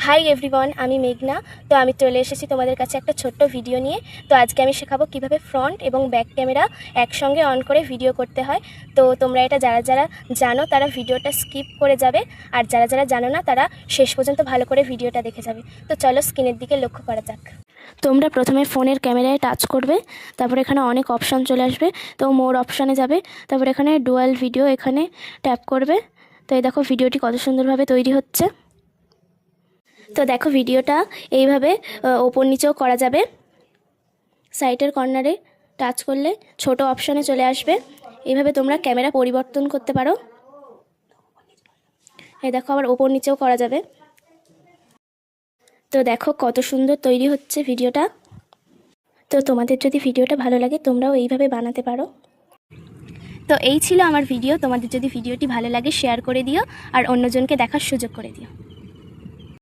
Hi everyone, আমি মেঘনা। তো আমি চলে এসেছি তোমাদের কাছে একটা ছোট্ট ভিডিও নিয়ে। তো আজকে আমি শেখাবো কিভাবে ফ্রন্ট এবং ব্যাক ক্যামেরা একসঙ্গে অন করে ভিডিও করতে হয়। তো তোমরা এটা যারা যারা জানো তারা ভিডিওটা স্কিপ করে যাবে, আর যারা যারা জানো না তারা শেষ পর্যন্ত ভালো করে ভিডিওটা দেখে যাবে। তো চলো স্ক্রিনের দিকে লক্ষ্য করা যাক। তোমরা প্রথমে ফোনের ক্যামেরায় টাচ করবে, তারপর এখানে অনেক অপশান চলে আসবে। তো মোর অপশানে যাবে, তারপর এখানে ডুয়াল ভিডিও এখানে ট্যাপ করবে। তো এই দেখো ভিডিওটি কত সুন্দরভাবে তৈরি হচ্ছে। তো দেখো ভিডিওটা এইভাবে ওপর নিচেও করা যাবে। সাইডের কর্নারে টাচ করলে ছোট অপশানে চলে আসবে। এইভাবে তোমরা ক্যামেরা পরিবর্তন করতে পারো। এই দেখো আবার ওপর নিচেও করা যাবে। তো দেখো কত সুন্দর তৈরি হচ্ছে ভিডিওটা। তো তোমাদের যদি ভিডিওটা ভালো লাগে তোমরাও এইভাবে বানাতে পারো। তো এই ছিল আমার ভিডিও। তোমাদের যদি ভিডিওটি ভালো লাগে শেয়ার করে দিও আর অন্যজনকে দেখার সুযোগ করে দিও।